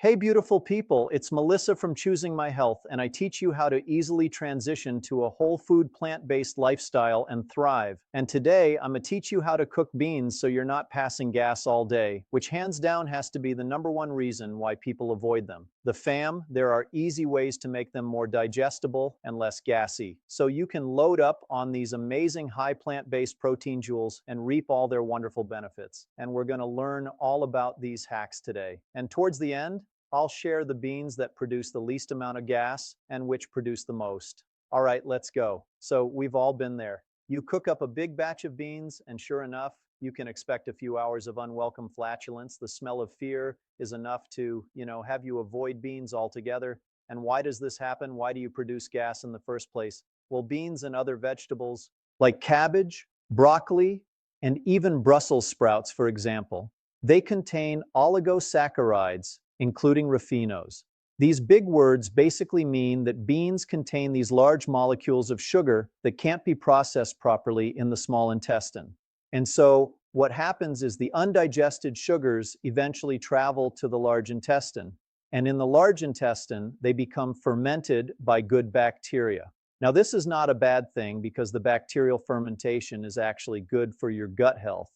Hey, beautiful people, it's Melissa from Choosing My Health, and I teach you how to easily transition to a whole food plant-based lifestyle and thrive. And today, I'm gonna teach you how to cook beans so you're not passing gas all day, which hands down has to be the number one reason why people avoid them. The fam, there are easy ways to make them more digestible and less gassy. So you can load up on these amazing high plant-based protein jewels and reap all their wonderful benefits. And we're gonna learn all about these hacks today. And towards the end, I'll share the beans that produce the least amount of gas and which produce the most. All right, let's go. So we've all been there. You cook up a big batch of beans, and sure enough, you can expect a few hours of unwelcome flatulence. The smell of fear is enough to, have you avoid beans altogether. And why does this happen? Why do you produce gas in the first place? Well, beans and other vegetables like cabbage, broccoli, and even Brussels sprouts, for example, they contain oligosaccharides, including raffinos. These big words basically mean that beans contain these large molecules of sugar that can't be processed properly in the small intestine. And so what happens is the undigested sugars eventually travel to the large intestine. And in the large intestine, they become fermented by good bacteria. Now, this is not a bad thing because the bacterial fermentation is actually good for your gut health.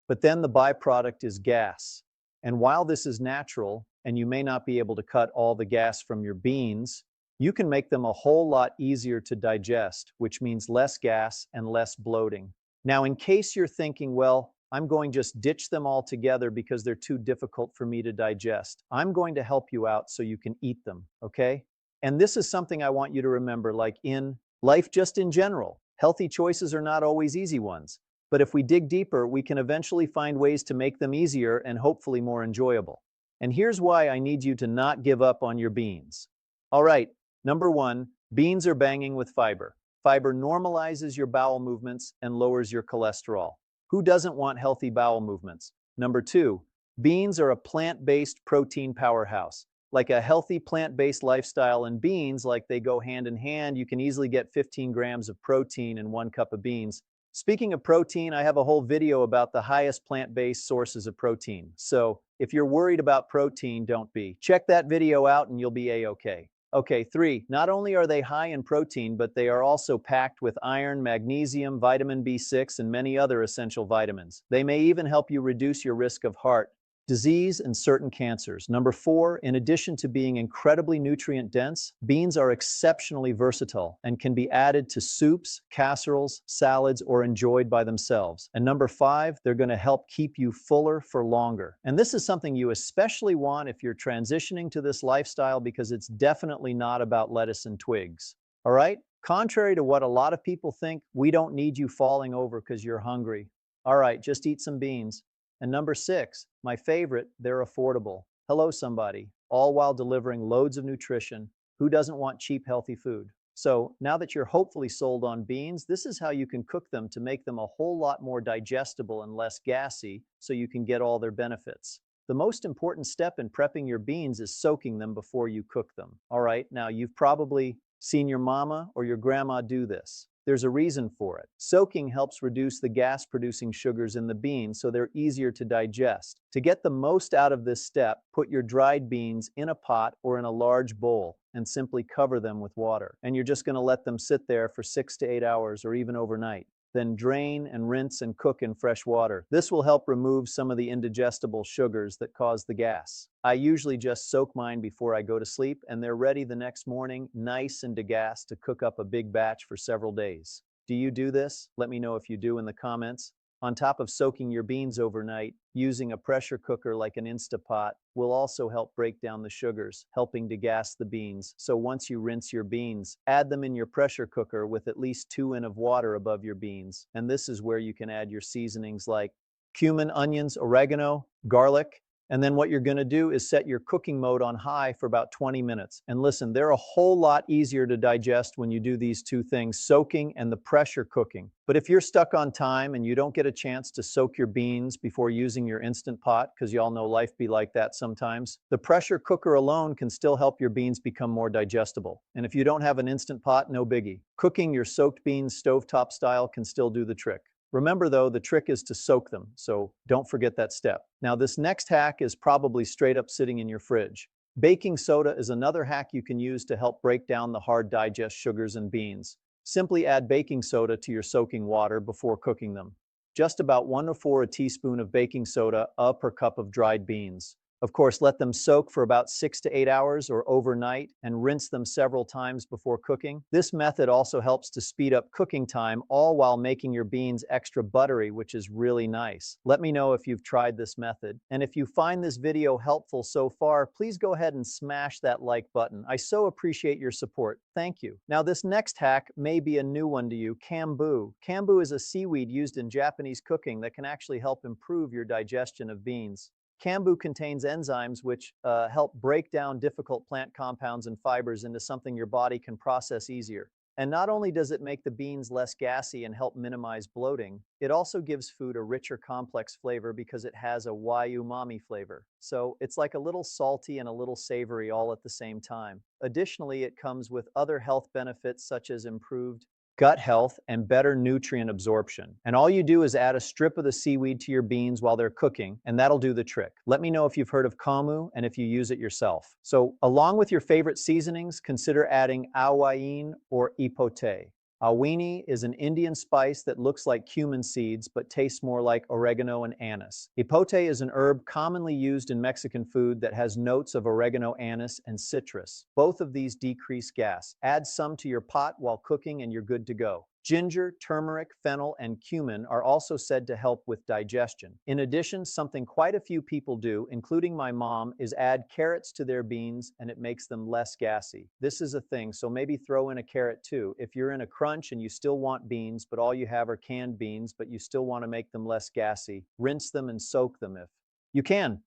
But then the byproduct is gas. And while this is natural, and you may not be able to cut all the gas from your beans, you can make them a whole lot easier to digest, which means less gas and less bloating. Now, in case you're thinking, well, I'm going to just ditch them all together because they're too difficult for me to digest, I'm going to help you out so you can eat them, okay? And this is something I want you to remember, like in life just in general. Healthy choices are not always easy ones. But if we dig deeper, we can eventually find ways to make them easier and hopefully more enjoyable. And here's why I need you to not give up on your beans. All right, number one, beans are banging with fiber. Fiber normalizes your bowel movements and lowers your cholesterol. Who doesn't want healthy bowel movements? Number two, beans are a plant-based protein powerhouse. Like a healthy plant-based lifestyle and beans, like they go hand in hand, you can easily get 15 grams of protein in 1 cup of beans. Speaking of protein, I have a whole video about the highest plant-based sources of protein. So if you're worried about protein, don't be. Check that video out and you'll be A-okay. Okay, three, not only are they high in protein, but they are also packed with iron, magnesium, vitamin B6, and many other essential vitamins. They may even help you reduce your risk of heart disease and certain cancers. Number four, in addition to being incredibly nutrient dense, beans are exceptionally versatile and can be added to soups, casseroles, salads, or enjoyed by themselves. And number five, they're going to help keep you fuller for longer. And this is something you especially want if you're transitioning to this lifestyle because it's definitely not about lettuce and twigs. All right? Contrary to what a lot of people think, we don't need you falling over because you're hungry. All right, just eat some beans. And number six, my favorite, they're affordable. Hello, somebody, all while delivering loads of nutrition. Who doesn't want cheap, healthy food? So now that you're hopefully sold on beans, this is how you can cook them to make them a whole lot more digestible and less gassy so you can get all their benefits. The most important step in prepping your beans is soaking them before you cook them. All right, now you've probably seen your mama or your grandma do this. There's a reason for it. Soaking helps reduce the gas-producing sugars in the beans so they're easier to digest. To get the most out of this step, put your dried beans in a pot or in a large bowl and simply cover them with water. And you're just going to let them sit there for 6 to 8 hours or even overnight. Then drain and rinse and cook in fresh water. This will help remove some of the indigestible sugars that cause the gas. I usually just soak mine before I go to sleep, and they're ready the next morning, nice and degassed, to cook up a big batch for several days. Do you do this? Let me know if you do in the comments. On top of soaking your beans overnight, using a pressure cooker like an Instapot will also help break down the sugars, helping degas the beans. So once you rinse your beans, add them in your pressure cooker with at least 2 in of water above your beans. And this is where you can add your seasonings like cumin, onions, oregano, garlic. And then what you're going to do is set your cooking mode on high for about 20 minutes. And listen, they're a whole lot easier to digest when you do these two things, soaking and the pressure cooking. But if you're stuck on time and you don't get a chance to soak your beans before using your Instant Pot, because y'all know life be like that sometimes, the pressure cooker alone can still help your beans become more digestible. And if you don't have an Instant Pot, no biggie. Cooking your soaked beans stovetop style can still do the trick. Remember though, the trick is to soak them, so don't forget that step. Now this next hack is probably straight up sitting in your fridge. Baking soda is another hack you can use to help break down the hard digest sugars in beans. Simply add baking soda to your soaking water before cooking them. Just about 1 to 4 a teaspoon of baking soda per cup of dried beans. Of course, let them soak for about 6 to 8 hours or overnight and rinse them several times before cooking. This method also helps to speed up cooking time, all while making your beans extra buttery, which is really nice. Let me know if you've tried this method. And if you find this video helpful so far, please go ahead and smash that like button. I so appreciate your support. Thank you. Now, this next hack may be a new one to you, kombu. Kombu is a seaweed used in Japanese cooking that can actually help improve your digestion of beans. Kombu contains enzymes which help break down difficult plant compounds and fibers into something your body can process easier. And not only does it make the beans less gassy and help minimize bloating, it also gives food a richer, complex flavor because it has a umami flavor. So it's like a little salty and a little savory all at the same time. Additionally, it comes with other health benefits such as improved gut health, and better nutrient absorption. And all you do is add a strip of the seaweed to your beans while they're cooking, and that'll do the trick. Let me know if you've heard of kombu and if you use it yourself. So, along with your favorite seasonings, consider adding awain or ipote. Awini is an Indian spice that looks like cumin seeds but tastes more like oregano and anise. Epote is an herb commonly used in Mexican food that has notes of oregano, anise, and citrus. Both of these decrease gas. Add some to your pot while cooking and you're good to go. Ginger, turmeric, fennel, and cumin are also said to help with digestion. In addition, something quite a few people do, including my mom, is add carrots to their beans and it makes them less gassy. This is a thing, so maybe throw in a carrot too. If you're in a crunch and you still want beans, but all you have are canned beans, but you still want to make them less gassy, rinse them and soak them if you can.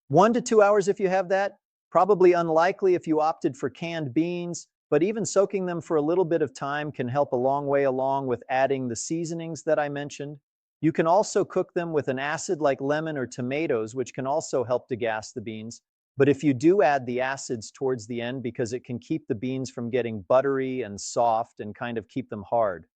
1 to 2 hours if you have that. Probably unlikely if you opted for canned beans, but even soaking them for a little bit of time can help a long way along with adding the seasonings that I mentioned. You can also cook them with an acid like lemon or tomatoes, which can also help degas the beans. But if you do add the acids towards the end because it can keep the beans from getting buttery and soft and kind of keep them hard.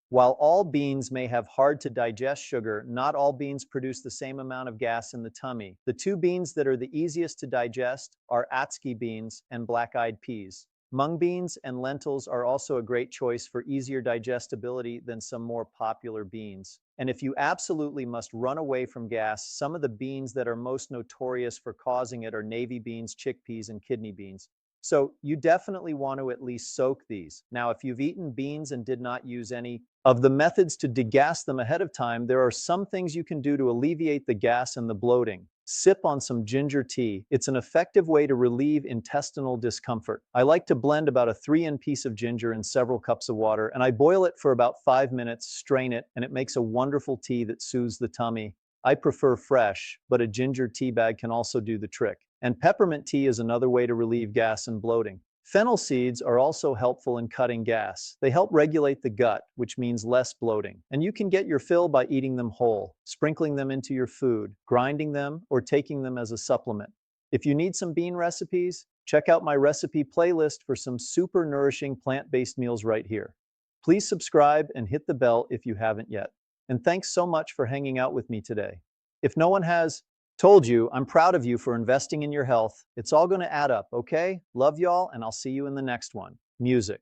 While all beans may have hard to digest sugar, not all beans produce the same amount of gas in the tummy. The two beans that are the easiest to digest are Atsuki beans and black-eyed peas. Mung beans and lentils are also a great choice for easier digestibility than some more popular beans. And if you absolutely must run away from gas, some of the beans that are most notorious for causing it are navy beans, chickpeas, and kidney beans. So you definitely want to at least soak these. Now, if you've eaten beans and did not use any of the methods to degas them ahead of time, there are some things you can do to alleviate the gas and the bloating. Sip on some ginger tea. It's an effective way to relieve intestinal discomfort. I like to blend about a 3-in piece of ginger in several cups of water, and I boil it for about 5 minutes, strain it, and it makes a wonderful tea that soothes the tummy. I prefer fresh, but a ginger tea bag can also do the trick. And peppermint tea is another way to relieve gas and bloating. Fennel seeds are also helpful in cutting gas. They help regulate the gut, which means less bloating. And you can get your fill by eating them whole, sprinkling them into your food, grinding them, or taking them as a supplement. If you need some bean recipes, check out my recipe playlist for some super nourishing plant-based meals right here. Please subscribe and hit the bell if you haven't yet. And thanks so much for hanging out with me today. If no one has told you, I'm proud of you for investing in your health. It's all going to add up, okay? Love y'all, and I'll see you in the next one. Music.